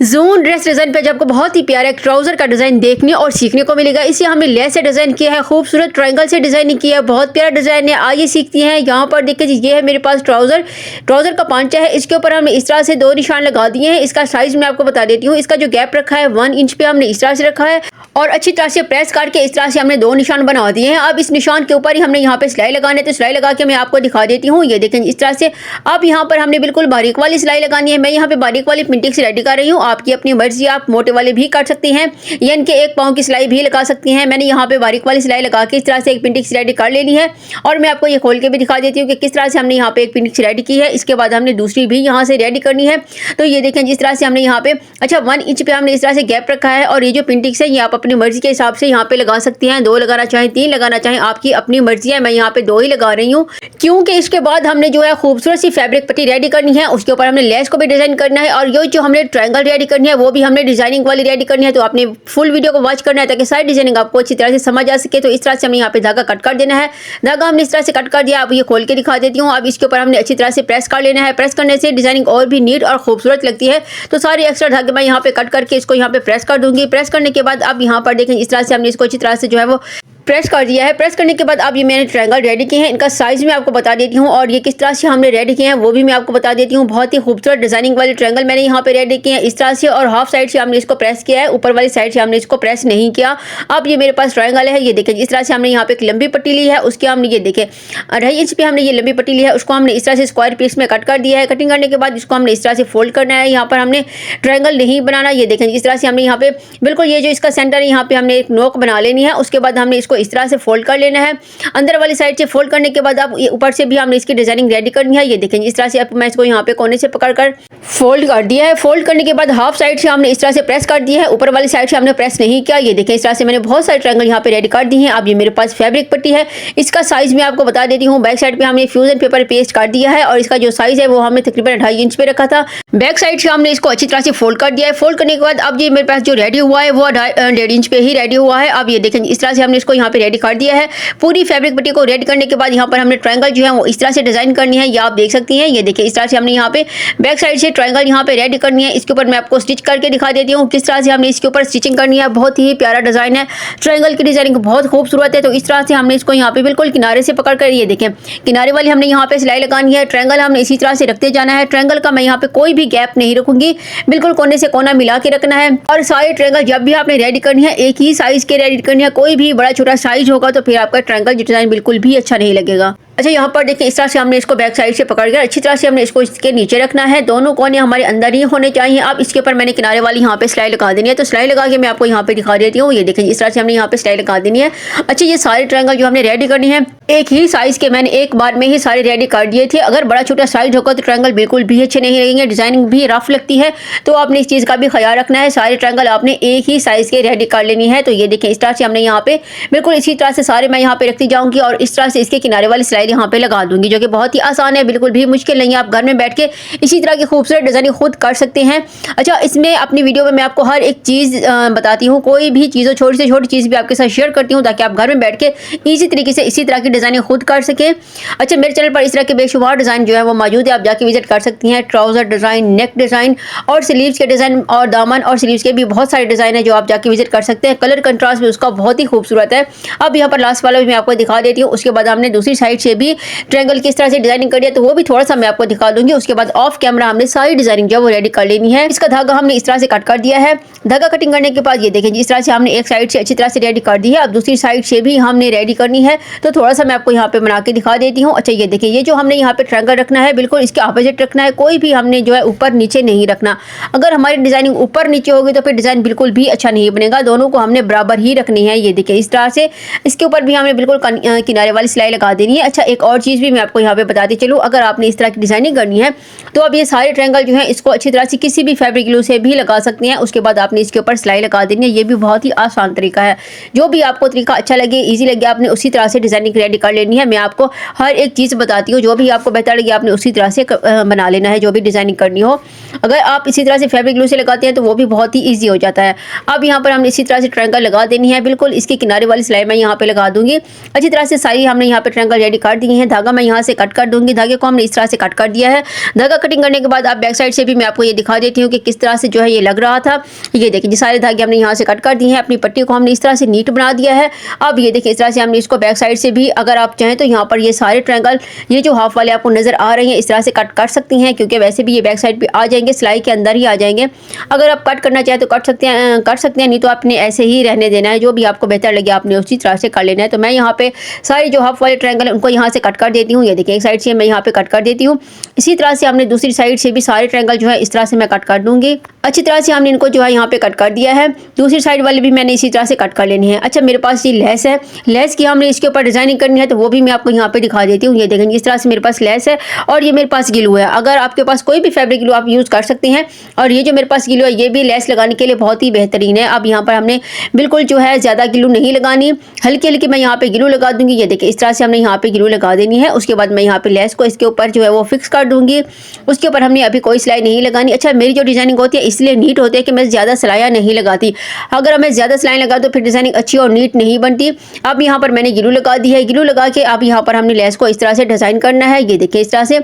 जून dress design पे आपको बहुत ही प्यारा एक ट्राउजर का डिजाइन देखने और सीखने को मिलेगा। इसे हमने लेस से डिजाइन किया है, खूबसूरत ट्रायंगल से डिजाइनिंग किया है, बहुत प्यारा डिजाइन है। आइए सीखती हैं। यहाँ पर देखिए ये है मेरे पास ट्राउजर का पांचा है। इसके ऊपर हमने इस तरह से 2 निशान लगा दिए हैं। इसका साइज मैं आपको बता देती हूँ। इसका जो गैप रखा है 1 इंच पे हमने इस तरह से रखा है और अच्छी तरह से प्रेस करके इस तरह से हमने 2 निशान बना दिए हैं। अब इस निशान के ऊपर ही हमने यहाँ पे सिलाई लगानी है, तो सिलाई लगा के मैं आपको दिखा देती हूँ। ये देखें इस तरह से। अब यहाँ पर हमने बिल्कुल बारीक वाली सिलाई लगानी है। मैं यहाँ पे बारीक वाली प्रिंटिंग से रेडी कर रही हूँ। आपकी अपनी मर्जी, आप मोटे वाले भी कर सकती हैं या इनके 1 पाँव की सिलाई भी लगा सकती हैं। मैंने यहाँ पे बारीक वाली सिलाई लगा के इस तरह से एक प्रिंटिंग रेडी कर लेनी है और मैं आपको ये खोल के भी दिखा देती हूँ कि किस तरह से हमने यहाँ पे एक प्रिंटिंग रेडी की है। इसके बाद हमने दूसरी भी यहाँ से रेडी करनी है। तो ये देखें जिस तरह से हमने यहाँ पे 1 इंच पे हमने इस तरह से गैप रखा है और ये जो प्रिंटिंग है ये आप अपनी मर्जी के हिसाब से यहाँ पे लगा सकती हैं। 2 लगाना चाहें, 3 लगाना चाहें, आपकी अपनी मर्जी है। मैं यहाँ पे 2 ही लगा रही हूँ क्योंकि इसके बाद हमने जो है खूबसूरत सी फैब्रिक पट्टी रेडी करनी है। उसके ऊपर हमने लेस को भी डिजाइन करना है और ये जो हमने ट्रायंगल रेडी करनी है वो भी हमने डिजाइनिंग वाली रेडी करनी है। तो आपने फुल वीडियो को वॉच करना है ताकि सारी डिजाइनिंग आपको अच्छी तरह से समझ आ सके। तो इस तरह से हमें यहाँ पे धागा कट कर देना है। धागा हमने इस तरह से कट कर दिया। अब ये खोल के दिखा देती हूँ। अब इसके ऊपर हमने अच्छी तरह से प्रेस कर लेना है। प्रेस करने से डिजाइनिंग और भी नीट और खूबसूरत लगती है। तो सारे एक्स्ट्रा धागे मैं यहाँ पे कट करके इसको यहाँ पे प्रेस कर दूंगी। प्रेस करने के बाद अब यहाँ पर देखें इस तरह से हमने इसको अच्छी तरह से जो है वो प्रेस कर दिया है। प्रेस करने के बाद अब ये मैंने ट्रायंगल रेडी किए हैं। इनका साइज मैं आपको बता देती हूँ और ये किस तरह से हमने रेडी किए हैं वो भी मैं आपको बता देती हूँ। बहुत ही खूबसूरत डिजाइनिंग वाले ट्रायंगल मैंने यहाँ पे रेडी किए हैं इस तरह से और हाफ साइड से हमने इसको प्रेस किया है, ऊपर वाली साइड से हमने इसको प्रेस नहीं किया। अब ये मेरे पास ट्रायंगल है। ये देखें इस तरह से हमने यहाँ पे एक लंबी पट्टी ली है। उसके हमने ये देखें 2.5 इंच पे हमने ये लंबी पट्टी ली है। उसको हमने इस तरह से स्क्वायर पीस में कट कर दिया है। कटिंग करने के बाद इसको हमने इस तरह से फोल्ड करना है। यहाँ पर हमने ट्रायंगल नहीं बनाना। ये देखें इस तरह से हमने यहाँ पे बिल्कुल ये जो इसका सेंटर है यहाँ पे हमने एक नोक बना लेनी है। उसके बाद हमने इसको इस तरह से फोल्ड कर लेना है। अंदर वाली साइड से फोल्ड करने के बाद अब ये ऊपर से भी हमने इसकी डिजाइनिंग रेडी करनी है। ये देखें इस तरह से अब मैं इसको यहाँ पे कोने से पकड़कर फोल्ड कर दिया है। फोल्ड करने के बाद हाफ साइड से हमने इस तरह से प्रेस कर दिया है, ऊपर वाली साइड से हमने प्रेस नहीं किया। ये देखें इस तरह से मैंने बहुत सारे ट्रायंगल यहाँ पे रेडी कर दी हैं। अब ये मेरे पास फैब्रिक पट्टी है। इसका साइज मैं आपको बता देती हूँ। बैक साइड पे हमने फ्यूजन पेपर पेस्ट कर दिया है और इसका जो साइज है वो हमने तकरीबन 2.5 इंच पे रखा था। बैक साइड से हमने इसको अच्छी तरह से फोल्ड कर दिया है। फोल्ड करने के बाद अब ये मेरे पास जो रेडी हुआ है वो 1.5 इंच पे ही रेडी हुआ है। अब ये देखें इस तरह से हमने इसको यहाँ पे रेडी कर दिया है। पूरी फैब्रिक पट्टी को रेडी करने के बाद यहाँ पर हमने ट्रायंगल जो है वो इस तरह से डिजाइन करनी है। ये आप देख सकती हैं। ये देखिए इस तरह से हमने यहाँ पे बैक साइड से ट्रायंगल यहाँ पे रेडी करनी है। इसके ऊपर मैं आपको स्टिच करके दिखा देती हूँ किस तरह से हमने इसके ऊपर स्टिचिंग करनी है। बहुत ही प्यारा डिजाइन है। ट्रायंगल की डिजाइनिंग बहुत खूबसूरत है। तो इस तरह से हमने इसको यहाँ पे बिल्कुल किनारे से पकड़ कर, ये देखें किनारे वाली हमने यहाँ पे सिलाई लगानी है। ट्रायंगल हमने इसी तरह से रखते जाना है। ट्रायंगल का मैं यहाँ पे कोई भी गैप नहीं रखूंगी, बिल्कुल कोने से कोना मिला के रखना है। और सारे ट्रायंगल जब भी आपने रेडी करनी है एक ही साइज के रेडी करनी है। कोई भी बड़ा छोटा साइज होगा तो फिर आपका ट्रायंगल डिजाइन बिल्कुल भी अच्छा नहीं लगेगा। अच्छा यहाँ पर देखिए इस तरह से हमने इसको बैक साइड से पकड़ कर अच्छी तरह से हमने इसको इसके नीचे रखना है। दोनों कोने हमारे अंदर ही होने चाहिए। अब इसके ऊपर मैंने किनारे वाली यहाँ पे सिलाई लगा देनी है। तो सिलाई लगा के मैं आपको यहाँ पे दिखा देती हूँ। ये देखें इस तरह से हमने यहाँ पे सिलाई लगा देनी है। अच्छा ये सारे ट्रायंगल जो हमने रेडी करनी है एक ही साइज के मैंने एक बार में ही सारे रेडी कर दिए थे। अगर बड़ा छोटा साइज होगा तो ट्रायंगल बिल्कुल भी अच्छे नहीं लगेंगे, डिजाइनिंग भी रफ लगती है। तो आपने इस चीज़ का भी ख्याल रखना है। सारे ट्रायंगल आपने एक ही साइज के रेडी कर लेनी है। तो ये देखें इस तरह से हमने यहाँ पे बिल्कुल इसी तरह से सारे मैं यहाँ पे रखती जाऊँगी और इस तरह से इसके किनारे वाली सिलाई यहाँ पे लगा दूंगी, जो कि बहुत ही आसान है, बिल्कुल भी मुश्किल नहीं है। आप घर में बैठ के इसी तरह की खूबसूरत डिजाइनिंग खुद कर सकते हैं। अच्छा इसमें अपनी वीडियो में मैं आपको हर एक चीज़ बताती हूँ। कोई भी चीज़ छोटी से छोटी चीज़ भी आपके साथ शेयर करती हूँ ताकि आप घर में बैठ के इसी तरीके से इसी तरह की डिजाइनिंग खुद कर सकें। अच्छा मेरे चैनल पर इस तरह के बेशुमार डिज़ाइन जो है वो मौजूद है, आप जाके विजिट कर सकती हैं। ट्राउजर डिज़ाइन, नेक डिज़ाइन और स्लीव्स के डिज़ाइन और दामन और स्लीव्स के भी बहुत सारे डिज़ाइन है जो आप जाके विजिट कर सकते हैं। कलर कंट्रास्ट भी उसका बहुत ही खूबसूरत है। अब यहाँ पर लास्ट वाला भी मैं आपको दिखा देती हूँ। उसके बाद हमने दूसरी साइड से भी ट्रायंगल किस तरह से डिजाइनिंग करिए तो वो भी थोड़ा सा मैं आपको दिखा दूंगी। उसके बाद ऑफ कैमरा हमने सारी डिजाइनिंग जो वो रेडी कर लेनी है। इसका धागा हमने इस तरह से कट कर दिया है। धागा कटिंग करने के बाद ये देखें इस तरह से हमने एक साइड से अच्छी तरह से रेडी कर दी है। अब दूसरी साइड से भी हमने रेडी करनी है। तो थोड़ा सा मैं आपको यहाँ पे बना के दिखा देती हूँ। अच्छा ये देखिए ये जो हमने यहाँ पे ट्रायंगल रखना है बिल्कुल इसके अपोजिट रखना है। कोई भी हमने जो है ऊपर नीचे नहीं रखना। अगर हमारी डिजाइनिंग ऊपर नीचे होगी तो फिर डिजाइन बिल्कुल भी अच्छा नहीं बनेगा। दोनों को हमने बराबर ही रखनी है। ये देखिए इस तरह से इसके ऊपर भी हमने बिल्कुल किनारे वाली सिलाई लगा देनी है। अच्छा एक और चीज़ भी मैं आपको यहाँ पे बताती चलूँ, अगर आपने इस तरह की डिजाइनिंग करनी है तो अब ये सारे ट्रायंगल जो है इसको अच्छी तरह से किसी भी फैब्रिक ग्लू से भी लगा सकते हैं। उसके बाद आपने इसके ऊपर सिलाई लगा देनी है। ये भी बहुत ही आसान तरीका है। जो भी आपको तरीका अच्छा लगे, इजी लगे, आपने उसी तरह से डिजाइनिंग रेडी कर लेनी है। मैं आपको हर एक चीज़ बताती हूँ, जो भी आपको बेहतर लगे आपने उसी तरह से बना लेना है जो भी डिजाइनिंग करनी हो। अगर आप इसी तरह से फैब्रिक ग्लू से लगाते हैं तो वो भी बहुत ही ईजी हो जाता है। अब यहाँ पर हमने इसी तरह से ट्रायंगल लगा देनी है। बिल्कुल इसके किनारे वाली सिलाई मैं यहाँ पे लगा दूंगी। अच्छी तरह से सारी हमने यहाँ पे ट्रायंगल रेडी कर दिए हैं। धागा मैं यहाँ से कट कर दूंगी। धागे को हमने इस तरह से कट कर दिया है। धागा कटिंग करने के बाद आप बैक साइड से भी मैं आपको ये दिखा देती हूँ कि किस तरह से जो है ये लग रहा था। ये देखिए जी सारे धागे हमने यहाँ से कट कर दिए हैं। अपनी पट्टी को हमने इस तरह से नीट बना दिया है। अब ये देखिए इस तरह से हमने इसको बैक साइड से भी अगर आप चाहें तो यहाँ पर ये सारे ट्रायंगल ये जो हाफ वाले आपको नजर आ रहे हैं इस तरह से कट कर सकती हैं, क्योंकि वैसे भी ये बैक साइड पे आ जाएंगे, सिलाई के अंदर ही आ जाएंगे। अगर आप कट करना चाहें तो कर सकते हैं, नहीं तो आपने ऐसे ही रहने देना है। जो भी आपको बेहतर लगे आपने उसी तरह से कर लेना है। तो मैं यहाँ पे सारे जो हाफ वाले ट्रायंगल है उनको यहाँ से कट कर देती हूँ। ये देखिए एक साइड से मैं यहाँ पे कट कर देती हूँ। इसी तरह से हमने दूसरी साइड से भी सारे ट्रायंगल जो है इस तरह से मैं कट कर दूंगी। अच्छी तरह से हमने इनको जो है यहाँ पे कट कर दिया है। दूसरी साइड वाले भी मैंने इसी तरह से कट कर लेनी है। अच्छा मेरे पास ये लेस है, लेस की हमने इसके ऊपर डिजाइनिंग करनी है तो वो भी मैं आपको यहाँ पे दिखा देती हूँ। ये देखेंगे इस तरह से मेरे पास लेस है और ये मेरे पास ग्लू है। अगर आपके पास कोई भी फैब्रिक ग्लू आप यूज़ कर सकते हैं। और ये जो मेरे पास ग्लू है ये भी लेस लगाने के लिए बहुत ही बेहतरीन है। अब यहाँ पर हमने बिल्कुल जो है ज़्यादा ग्लू नहीं लगानी, हल्की हल्की मैं यहाँ पे ग्लू लगा दूंगी। ये देखिए इस तरह से हमने यहाँ पे ग्लू लगा देनी है। उसके बाद मैं यहाँ पे लेस को इसके ऊपर जो है वो फिक्स कर दूंगी। उसके ऊपर हमने अभी कोई सिलाई नहीं लगानी। अच्छा मेरी जो डिजाइनिंग होती है इसलिए नीट होती है कि मैं ज़्यादा सिलाइयाँ नहीं लगाती। अगर मैं ज़्यादा सिलाई लगा तो फिर डिजाइनिंग अच्छी और नीट नहीं बनती। अब यहाँ पर मैंने ग्लू लगा दी है। ग्लू लगा के अब यहाँ पर हमने लेस को इस तरह से डिज़ाइन करना है। ये देखिए इस तरह से।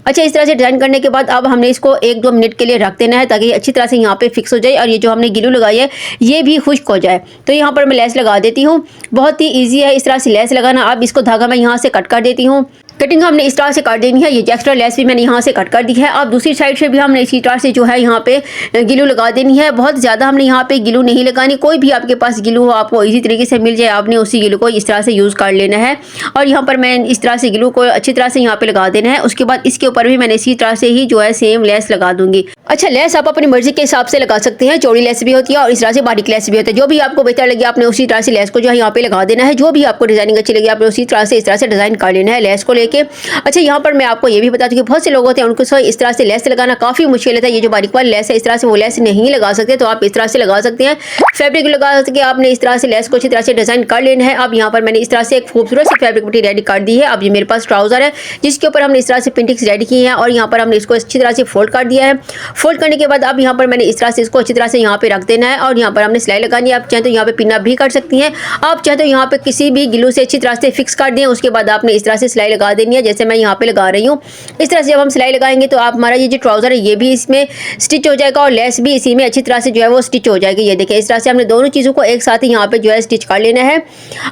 अच्छा इस तरह से डिज़ाइन करने के बाद अब हमने इसको 1-2 मिनट के लिए रख देना है ताकि अच्छी तरह से यहाँ पे फिक्स हो जाए और ये जो हमने ग्लू लगाई है ये भी खुश्क हो जाए। तो यहाँ पर मैं लेस लगा देती हूँ। बहुत ही ईजी है इस तरह से लेस लगाना। अब इसको धागा मैं यहाँ से कट कर देती हूँ। कटिंग हमने इस तरह से कर देनी है। ये एक्स्ट्रा लेस भी मैंने यहाँ से कट कर दी है। अब दूसरी साइड से भी हमने इसी तरह से जो है यहाँ पे ग्लू लगा देनी है। बहुत ज़्यादा हमने यहाँ पे ग्लू नहीं लगानी। कोई भी आपके पास ग्लू हो आपको इसी तरीके से मिल जाए, आपने उसी ग्लू को इस तरह से यूज़ कर लेना है। और यहाँ पर मैं इस तरह से ग्लू को अच्छी तरह से यहाँ पे लगा देना है। उसके बाद इसके ऊपर भी मैंने इसी तरह से ही जो है सेम लेस लगा दूंगी। अच्छा लेस आप अपनी मर्जी के हिसाब से लगा सकते हैं। चौड़ी लेस भी होती है और इस तरह से बारीक लेस भी होती है। जो भी आपको बेहतर लगे आपने उसी तरह से लेस को जो है यहाँ पे लगा देना है। जो भी आपको डिजाइनिंग अच्छी लगी आपने उसी तरह से इस तरह से डिजाइन कर लेना है लेस को लेके। अच्छा यहाँ पर मैं आपको ये भी बता दूं कि बहुत से लोग होते हैं उनको इस तरह से लेस लगाना काफ़ी मुश्किल होता है। ये जो बारीक वाली लेस है इस तरह से वो लेस नहीं लगा सकते, तो आप इस तरह से लगा सकते हैं। फैब्रिक लगा सके आपने इस तरह से लेस को अच्छी तरह से डिजाइन कर लेना है। अब यहाँ पर मैंने इस तरह से एक खूबसूरत सी फैब्रिक पट्टी रेडी कर दी है। अब ये मेरे पास ट्राउजर है जिसके ऊपर हमने इस तरह से प्रिंटिंग्स रेडी की है और यहाँ पर हमने इसको अच्छी तरह से फोल्ड कर दिया है। फोल्ड करने के बाद अब यहाँ पर मैंने इस तरह से इसको अच्छी तरह से यहाँ पे रख देना है और यहाँ पर हमने सिलाई लगानी है। आप चाहें तो यहाँ पे पिन अप भी कर सकती हैं, आप चाहें तो यहाँ पे किसी भी ग्लू से अच्छी तरह से फिक्स कर दें। उसके बाद आपने इस तरह से सिलाई लगा देनी है जैसे मैं यहाँ पे लगा रही हूँ। इस तरह से जब हम सिलाई लगाएंगे तो आप हमारा ये जो ट्राउजर है ये भी इसमें स्टिच हो जाएगा और लेस भी इसी में अच्छी तरह से जो है वो स्टिच हो जाएगी। ये देखिए इस तरह से हमने दोनों चीज़ों को एक साथ ही यहाँ पे जो है स्टिच कर लेना है।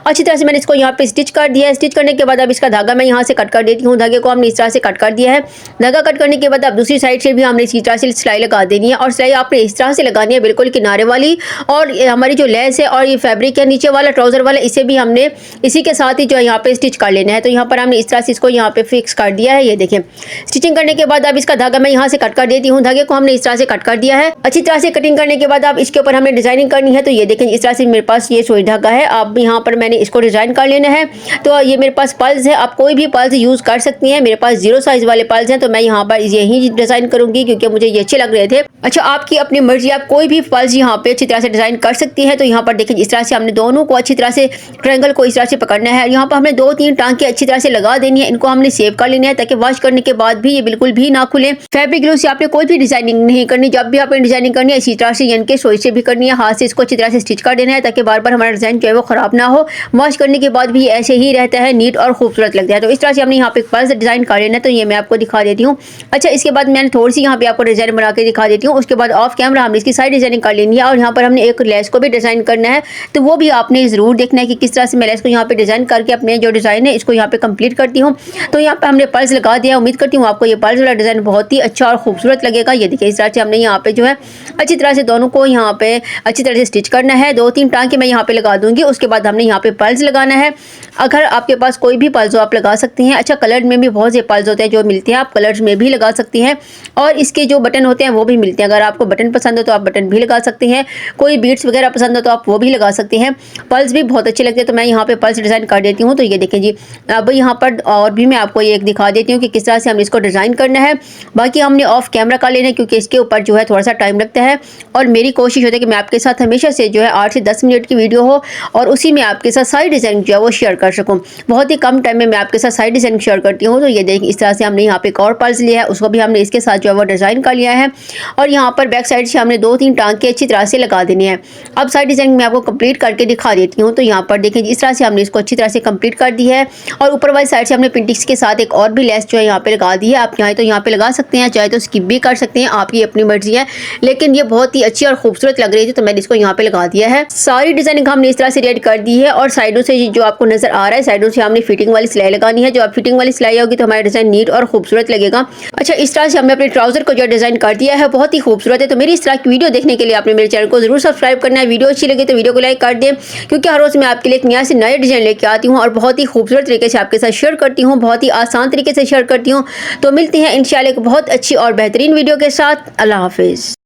अच्छी तरह से मैंने इसको यहाँ पे स्टिच कर दिया है। स्टिच करने के बाद अब इसका धागा मैं यहाँ से कट कर देती हूँ। धागे को हमने इस तरह से कट कर दिया है। धागा कट करने के बाद अब दूसरी साइड से भी हमने इसी तरह से सिलाई लगा देनी है और सिलाई आपने इस तरह से लगानी है बिल्कुल किनारे वाली। और हमारी जो लेस है और ये फैब्रिक है नीचे वाला ट्राउजर वाला इसे भी हमने इसी के साथ ही जो है यहाँ पे स्टिच कर लेना है। तो यहाँ पर हमने इस तरह से इसको यहाँ पे फिक्स कर दिया है। ये देखिए स्टिचिंग करने के बाद अब इसका धागा मैं यहाँ से कट कर देती हूँ। धागे को हमने इस तरह से कट कर दिया है। अच्छी तरह से कटिंग करने के बाद अब इसके ऊपर हमने डिजाइनिंग करनी है। तो ये देखें इस तरह से मेरे पास ये सुई धागा है। अब यहाँ पर मैंने इसको डिजाइन कर लेना है। तो ये मेरे पास पल्स है, आप कोई भी पल्स यूज कर सकती हैं। मेरे पास 0 साइज वाले पल्स हैं तो मैं यहाँ पर यही डिजाइन करूंगी क्योंकि मुझे ये अच्छे लग रहे थे। अच्छा आपकी अपनी मर्जी, आप कोई भी पल्स यहाँ पे अच्छी तरह से डिजाइन कर सकती है। तो यहाँ पर देखिए इस तरह से हमने दोनों को अच्छी तरह से ट्रायंगल को इस तरह से पकड़ना है। यहाँ पर हमने 2-3 टांके अच्छी तरह से लगा देनी है। इनको हमने सेव कर लेना है ताकि वॉश करने के बाद भी ये बिल्कुल भी ना खुले। फैब्रिक ग्लू से आपने कोई भी डिजाइनिंग नहीं करनी। जब भी आपने डिजाइनिंग करनी है इसी तरह से यानी कि सुई से भी करनी है, हाथ से इसको अच्छी तरह से स्टिच कर देना है ताकि बार बार हमारा डिजाइन जो है वो खराब ना हो। वॉश करने के बाद भी ऐसे ही रहता है, नीट और खूबसूरत लगता है। तो इस तरह से हमने यहाँ पे पल्स डिजाइन कर लेना है। तो ये मैं आपको दिखा देती हूँ। अच्छा इसके बाद मैंने थोड़ी सी यहाँ पे आपको डिजाइन बना के दिखा देती हूँ। उसके बाद ऑफ कैमरा हमने इसकी साइड डिजाइनिंग कर लेनी है और यहाँ पर हमने एक लेस को भी डिजाइन करना है। तो वो भी आपने जरूर देखना है कि किस तरह से मैं लेस को यहाँ पे डिजाइन करके अपने जो डिजाइन है इसको यहाँ पे कंप्लीट करती हूँ। तो यहाँ पे हमने पल्स लगा दिया। उम्मीद करती हूँ आपको ये पल्स वाला डिजाइन बहुत ही अच्छा और खूबसूरत लगेगा। ये देखिए इस तरह से हमने यहाँ पे जो है अच्छी तरह से दोनों को यहाँ पे अच्छी तरह से स्टिच करना है। 2-3 टांके मैं यहाँ पे लगा दूंगी। उसके बाद हमने यहाँ पे पल्स लगाना है। अगर आपके पास कोई भी पल्स हो आप लगा सकती हैं। अच्छा कलर में भी बहुत से पल्स होते हैं जो मिलते हैं, आप कलर्स में भी लगा सकती हैं। और इसके जो बटन होते हैं वो भी मिलते हैं। अगर आपको बटन पसंद हो तो आप बटन भी लगा सकते हैं। कोई बीट्स वगैरह पसंद हो तो आप वो भी लगा सकते हैं। पल्स भी बहुत अच्छे लगते हैं तो मैं यहाँ पे पल्स डिज़ाइन कर देती हूँ। तो ये देखें जी, अब यहाँ पर और भी मैं आपको ये एक दिखा देती हूँ कि किस तरह से हमने इसको डिज़ाइन करना है। बाकी हमने ऑफ कैमरा कर लेना है क्योंकि इसके ऊपर जो है थोड़ा सा टाइम लगता है और मेरी कोशिश होती है कि मैं आपके साथ हमेशा से जो है 8 से 10 मिनट की वीडियो हो और उसी में आपके साथ सारी डिज़ाइन जो है वो शेयर कर सकूँ। बहुत ही कम टाइम में मैं आपके साथ सारी डिज़ाइन शेयर करती हूँ। तो ये देख इस तरह से हमने यहाँ पे एक और पल्स लिया है, उसको भी हमने इसके साथ जो है वो डिज़ाइन कर लिया है। और यहाँ पर बैक साइड से हमने 2-3 टांके अच्छी तरह से लगा देने हैं। अब साइड डिज़ाइन मैं आपको कंप्लीट करके दिखा देती हूँ। तो यहाँ पर देखिए इस तरह से हमने इसको अच्छी तरह से कंप्लीट कर दी है और ऊपर वाली साइड से हमने पिंटिक्स के साथ एक और भी लेस जो है यहाँ पे लगा दी है। आप चाहे तो यहाँ पे लगा सकते हैं, चाहे तो स्किप भी कर सकते हैं, आपकी अपनी मर्जी है, लेकिन ये बहुत ही अच्छी और खूबसूरत लग रही थी तो मैंने इसको यहाँ पे लगा दिया है। सारी डिजाइनिंग हमने इस तरह से रेड कर दी है और साइडों से जो आपको नजर आ रहा है, साइडों से हमने फिटिंग वाली सिलाई लगानी है। जो आप फिटिंग वाली सिलाई होगी तो हमारा डिजाइन नीट और खूबसूरत लगेगा। अच्छा, इस तरह से हमने अपने ट्राउजर को जो डिजाइन कर दिया है, बहुत ही खूबसूरत है। तो मेरी इस तरह की वीडियो देखने के लिए आपने मेरे चैनल को जरूर सब्सक्राइब करना है। वीडियो अच्छी लगी तो वीडियो को लाइक कर दें, क्योंकि हर रोज मैं आपके लिए एक नया से नए डिजाइन लेके आती हूँ और बहुत ही खूबसूरत तरीके से आपके साथ शेयर करती हूँ, बहुत ही आसान तरीके से शेयर करती हूँ। तो मिलती हैं इंशाल्लाह एक बहुत अच्छी और बेहतरीन वीडियो के साथ। अल्लाह हाफिज।